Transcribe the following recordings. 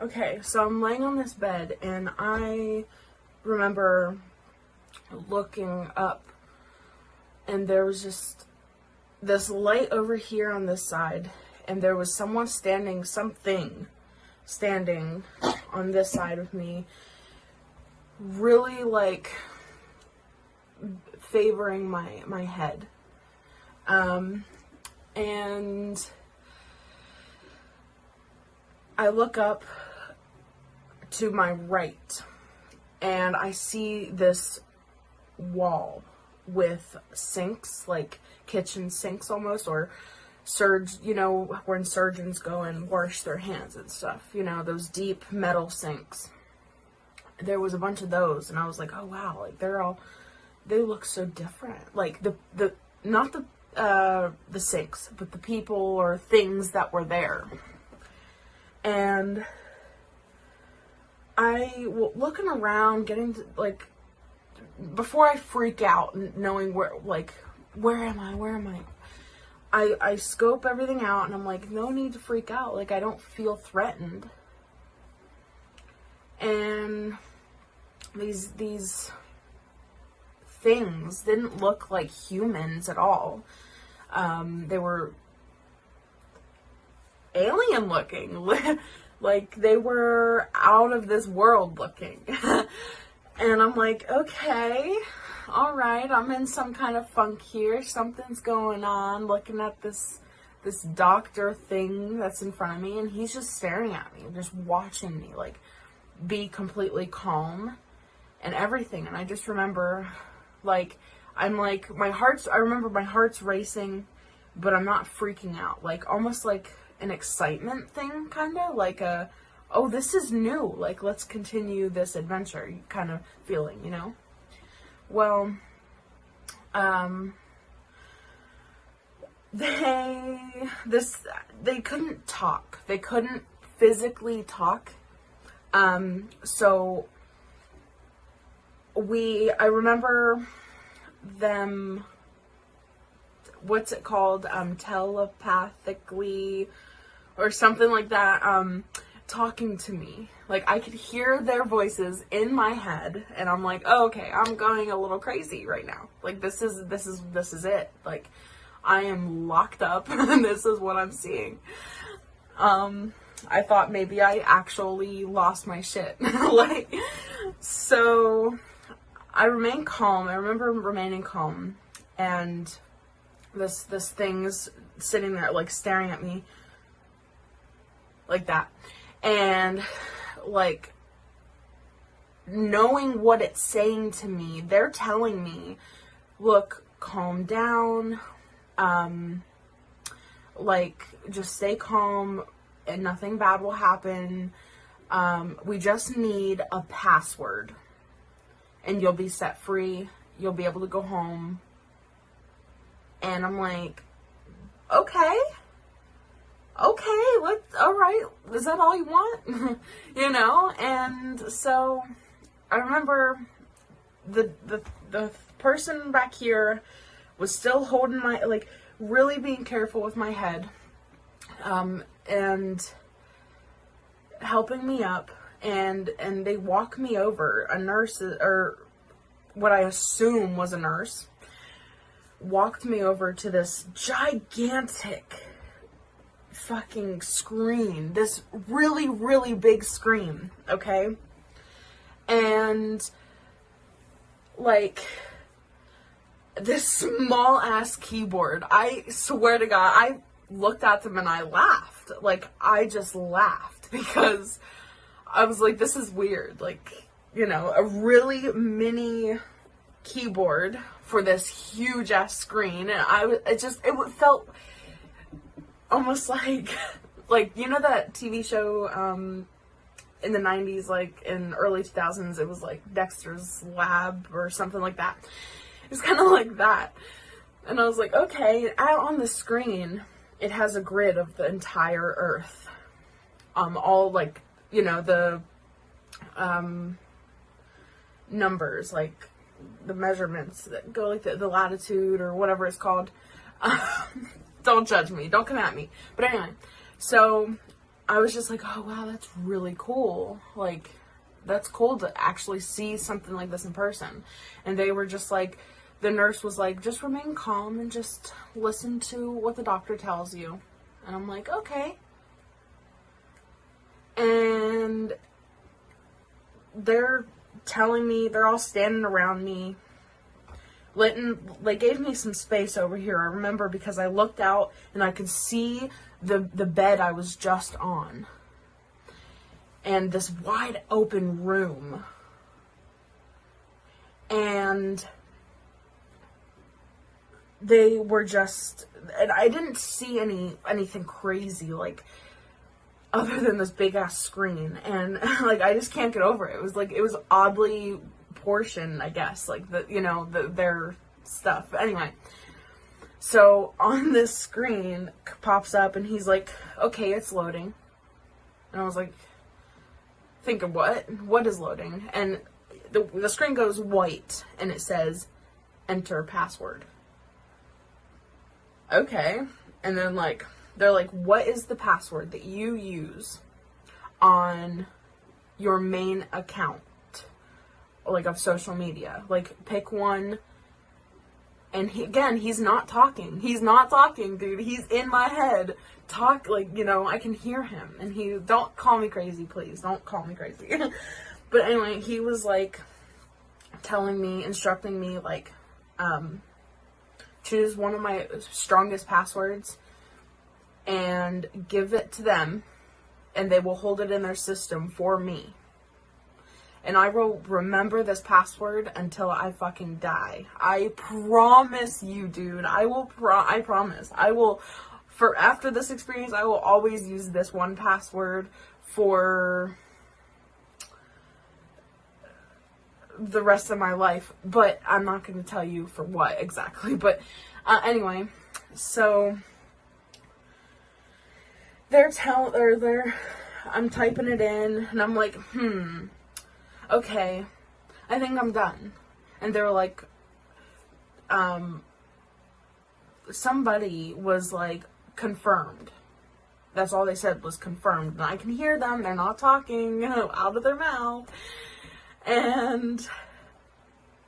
Okay, so I'm laying on this bed, and I remember looking up, and there was just this light over here on this side, and there was something standing on this side of me, really like favoring my head. And I look up to my right, and I see this wall with sinks, like kitchen sinks almost, or when surgeons go and wash their hands and stuff, those deep metal sinks. There was a bunch of those, and I was like, oh wow, like they look so different. Like not the sinks, but the people or things that were there. And looking around, getting to, like, before I freak out, knowing where am I? I scope everything out, and I'm like, no need to freak out. Like, I don't feel threatened. And these things didn't look like humans at all. They were alien looking. Like, they were out of this world looking. And I'm like, okay, all right, I'm in some kind of funk here. Something's going on, looking at this doctor thing that's in front of me, and he's just staring at me, just watching me, like, be completely calm and everything. And I just remember, like, I remember my heart's racing, but I'm not freaking out. Like, almost like an excitement thing, kind of like oh, this is new, like, let's continue this adventure kind of feeling, Well, they couldn't talk. They couldn't physically talk. So I remember them, what's it called? Telepathically or something like that, talking to me. Like, I could hear their voices in my head, and I'm like, oh, okay, I'm going a little crazy right now. Like, this is it. Like, I am locked up, and this is what I'm seeing. I thought maybe I actually lost my shit. Like, so I remained calm. I remember remaining calm, and this thing's sitting there, like, staring at me like that. And, like, knowing what it's saying to me, they're telling me, look, calm down, like, just stay calm, and nothing bad will happen. We just need a password, and you'll be set free. You'll be able to go home. And I'm like, okay, all right, is that all you want? And so I remember the person back here was still holding my, like, really being careful with my head, and helping me up, and they walk me over. A nurse, or what I assume was a nurse, walked me over to this gigantic fucking screen, this really, really big screen, okay? And, like, this small ass keyboard, I swear to God, I looked at them and I laughed. Like, I just laughed, because I was like, this is weird. Like, a really mini keyboard for this huge ass screen, and it felt almost like that TV show in the 90s, like in early 2000s, it was like Dexter's Lab or something like that. It was kind of like that. And I was like, okay, out on the screen, it has a grid of the entire Earth. All, like, the numbers, like the measurements that go, like the latitude or whatever it's called. Don't judge me. Don't come at me. But anyway, so I was just like, oh wow, that's really cool. Like, that's cool to actually see something like this in person. And they were just like, the nurse was like, just remain calm and just listen to what the doctor tells you. And I'm like, okay. And they're telling me, they're all standing around me. They gave me some space over here, I remember, because I looked out and I could see the bed I was just on. And this wide open room. And they were just, and I didn't see anything crazy, like, other than this big ass screen. And like, I just can't get over it. It was like, it was oddly portioned, I guess, like their stuff. But anyway, so on this screen pops up and he's like, okay, it's loading. And I was like, thinking, what is loading? And the screen goes white and it says enter password. Okay. And then like, they're like, what is the password that you use on your main account, like, of social media? Like, pick one. And he's not talking. He's not talking, dude. He's in my head. Like, you know, I can hear him. And don't call me crazy, please. Don't call me crazy. But anyway, he was like instructing me, like, choose one of my strongest passwords and give it to them, and they will hold it in their system for me. And I will remember this password until I fucking die. I promise you, dude. I promise. After this experience, I will always use this one password for the rest of my life. But I'm not going to tell you for what exactly. But anyway, so I'm typing it in, and I'm like, okay, I think I'm done. And they were like, somebody was like, confirmed. That's all they said was confirmed. And I can hear them, they're not talking out of their mouth. And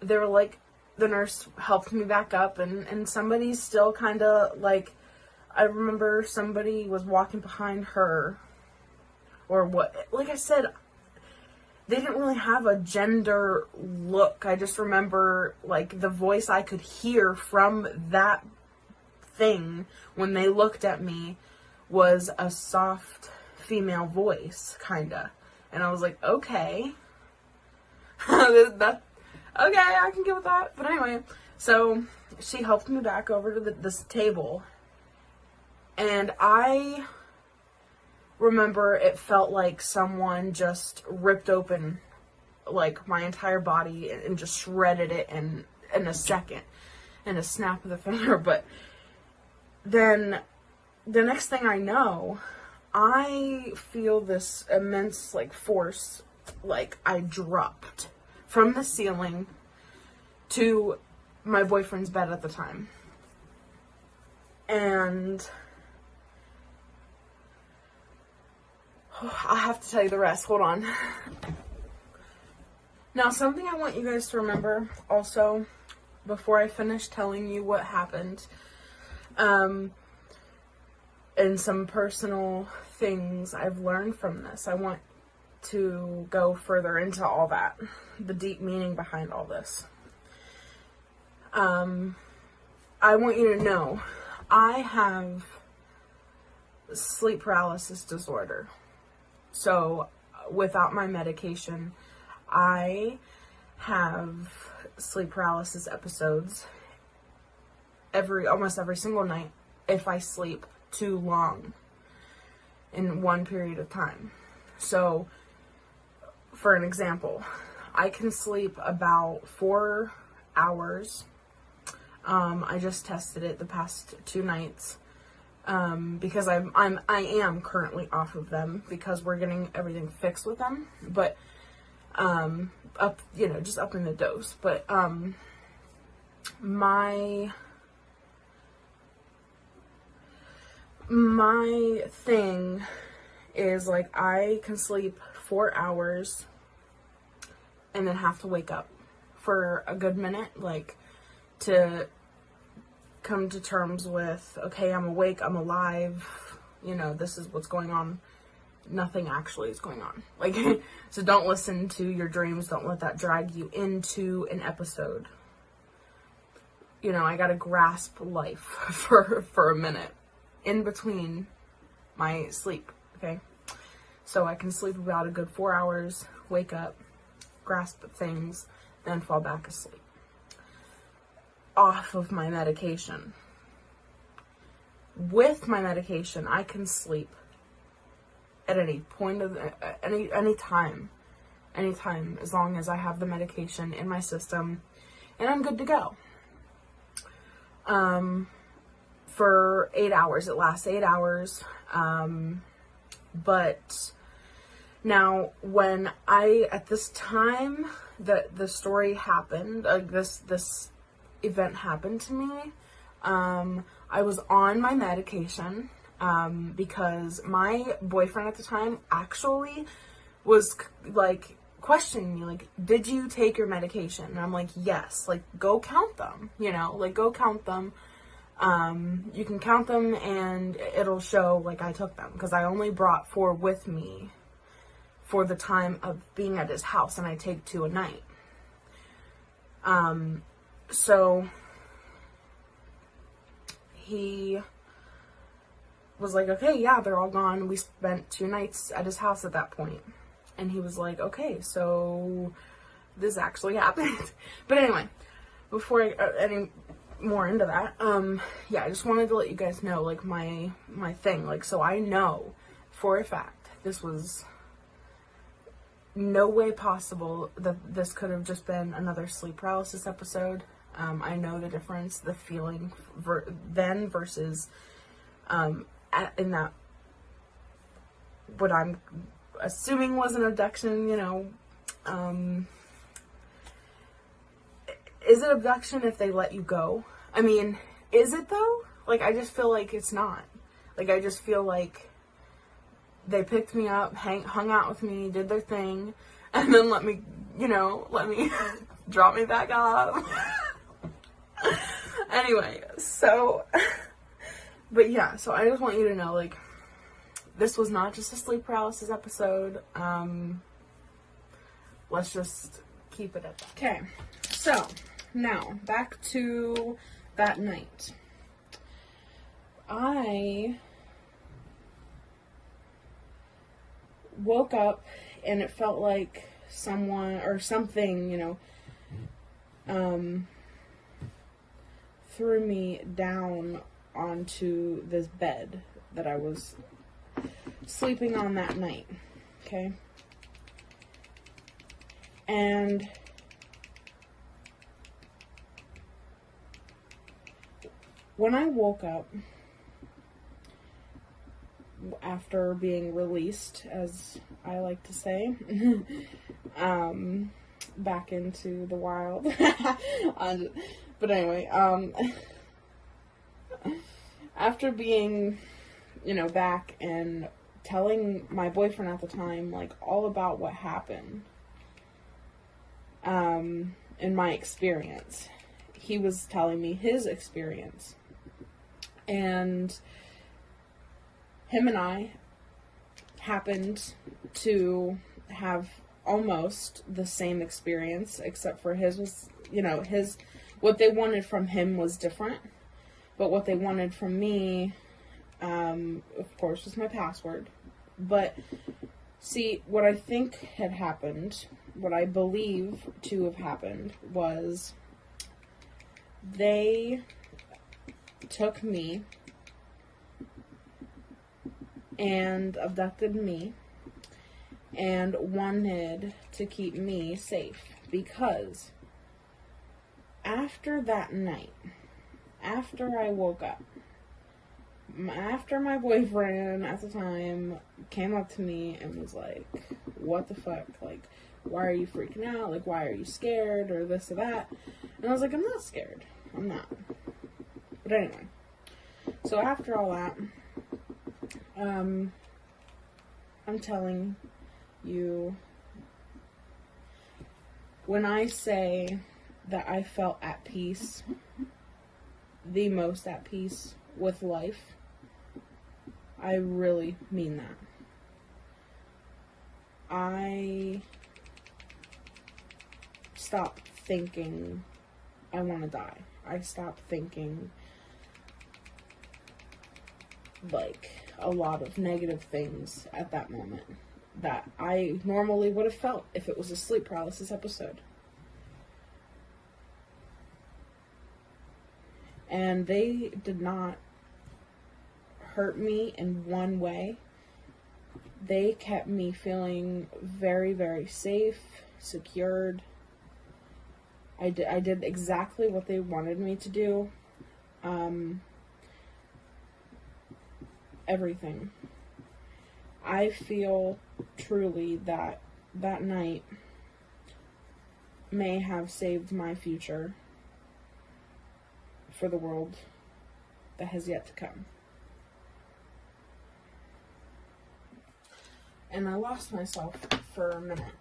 they were like, the nurse helped me back up, and somebody's still kind of like, I remember somebody was walking behind her, or what, like I said, they didn't really have a gender look. I just remember, like, the voice I could hear from that thing when they looked at me was a soft female voice, kinda. And I was like, okay. Okay, I can get with that. But anyway, so she helped me back over to this table. And I remember it felt like someone just ripped open, like, my entire body and just shredded it in a second, in a snap of the finger. But then the next thing I know, I feel this immense, like, force, like, I dropped from the ceiling to my boyfriend's bed at the time. And I have to tell you the rest. Hold on. Now, something I want you guys to remember also, before I finish telling you what happened, and some personal things I've learned from this. I want to go further into all that, the deep meaning behind all this. I want you to know, I have sleep paralysis disorder. So, without my medication, I have sleep paralysis episodes almost every single night if I sleep too long in one period of time. So, for an example, I can sleep about 4 hours. I just tested it the past 2 nights. Because I am currently off of them because we're getting everything fixed with them, but, just upping the dose. But, my thing is like I can sleep 4 hours and then have to wake up for a good minute, like to come to terms with, okay, I'm awake, I'm alive, you know, this is what's going on. Nothing actually is going on. Like, so don't listen to your dreams. Don't let that drag you into an episode. You know, I gotta grasp life for a minute in between my sleep, okay? So I can sleep about a good 4 hours, wake up, grasp things, then fall back asleep. Off of my medication. With my medication, I can sleep at any point of any time, as long as I have the medication in my system, and I'm good to go. For 8 hours, it lasts 8 hours. But now, when at this time that the story happened, this event happened to me, I was on my medication, because my boyfriend at the time actually was like questioning me, like, did you take your medication? And I'm like, yes, like, go count them, you know, like, go count them. You can count them and it'll show like I took them, because I only brought 4 with me for the time of being at his house, and I take 2 a night. So he was like, okay, yeah, they're all gone. We spent 2 nights at his house at that point. And he was like, okay, so this actually happened. But anyway, before I any more into that, yeah, I just wanted to let you guys know, like, my thing. Like, so I know for a fact this was no way possible that this could have just been another sleep paralysis episode. I know the difference, the feeling then versus in that what I'm assuming was an abduction, you know. Is it abduction if they let you go? I mean, is it though? Like, I just feel like it's not. Like, I just feel like they picked me up, hung out with me, did their thing, and then let me drop me back off. Anyway, so, but yeah, so I just want you to know, like, this was not just a sleep paralysis episode. Let's just keep it at that. Okay, so now back to that night. I woke up and it felt like someone or something, you know, threw me down onto this bed that I was sleeping on that night. Okay. And when I woke up after being released, as I like to say, back into the wild. But anyway, after being, you know, back and telling my boyfriend at the time, like, all about what happened, in my experience, he was telling me his experience, and him and I happened to have almost the same experience, except for his was, you know, what they wanted from him was different, but what they wanted from me, of course, was my password. But see, what I think had happened, what I believe to have happened, was they took me and abducted me and wanted to keep me safe, because after that night, after I woke up, after my boyfriend at the time came up to me and was like, what the fuck, like, why are you freaking out, like, why are you scared, or this or that, and I was like, I'm not scared, I'm not. But anyway, so after all that, I'm telling you, when I say that I felt at peace, the most at peace with life, I really mean that. I stopped thinking I want to die. I stopped thinking like a lot of negative things at that moment that I normally would have felt if it was a sleep paralysis episode. And they did not hurt me in one way. They kept me feeling very, very safe, secured. I did exactly what they wanted me to do. Everything. I feel truly that that night may have saved my future for the world that has yet to come. And I lost myself for a minute.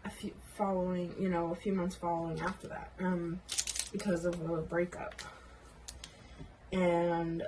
A few months following after that, because of a breakup. And,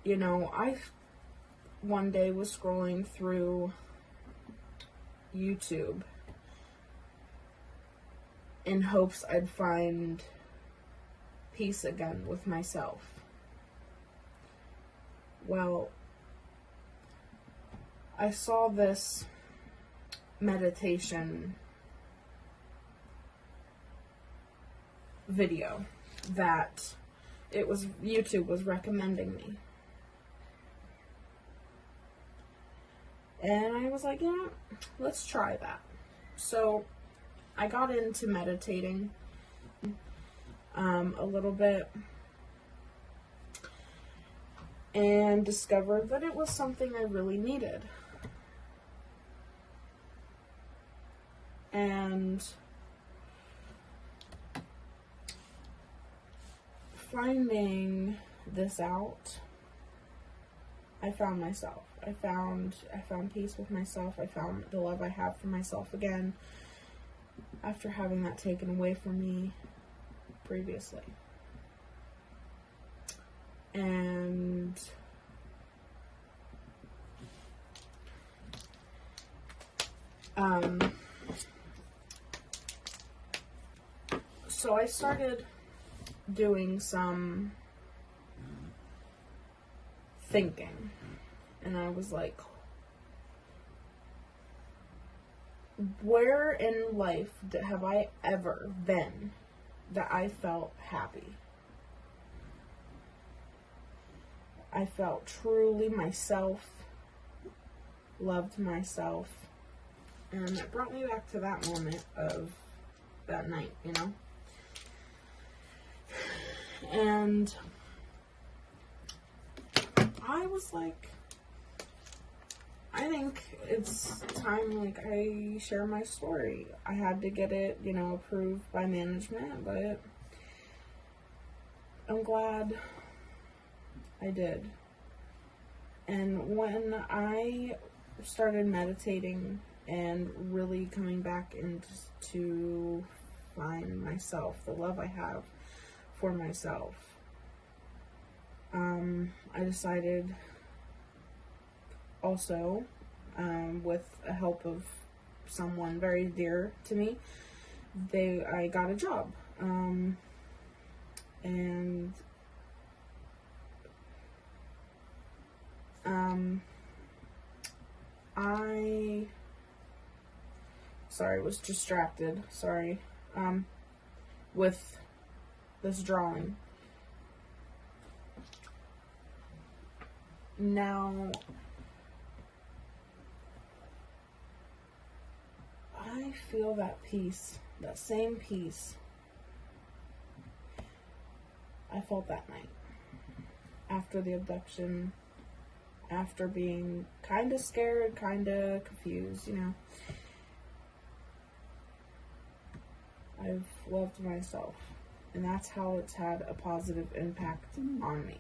I one day was scrolling through YouTube in hopes I'd find peace again with myself. Well, I saw this meditation video that YouTube was recommending me. And I was like, let's try that. So I got into meditating a little bit and discovered that it was something I really needed. And finding this out, I found myself. I found peace with myself. I found the love I have for myself again after having that taken away from me previously. And so I started doing some thinking, and I was like, where in life have I ever been that I felt happy? I felt truly myself, loved myself, and it brought me back to that moment of that night, And I was like, I think it's time, I share my story. I had to get it, approved by management, but I'm glad I did. And when I started meditating and really coming back into find myself, the love I have for myself, I decided also, with the help of someone very dear to me, I got a job, and I was distracted, with this drawing. Now, I feel that peace, that same peace I felt that night after the abduction, after being kind of scared, kind of confused, I've loved myself, and that's how it's had a positive impact on me.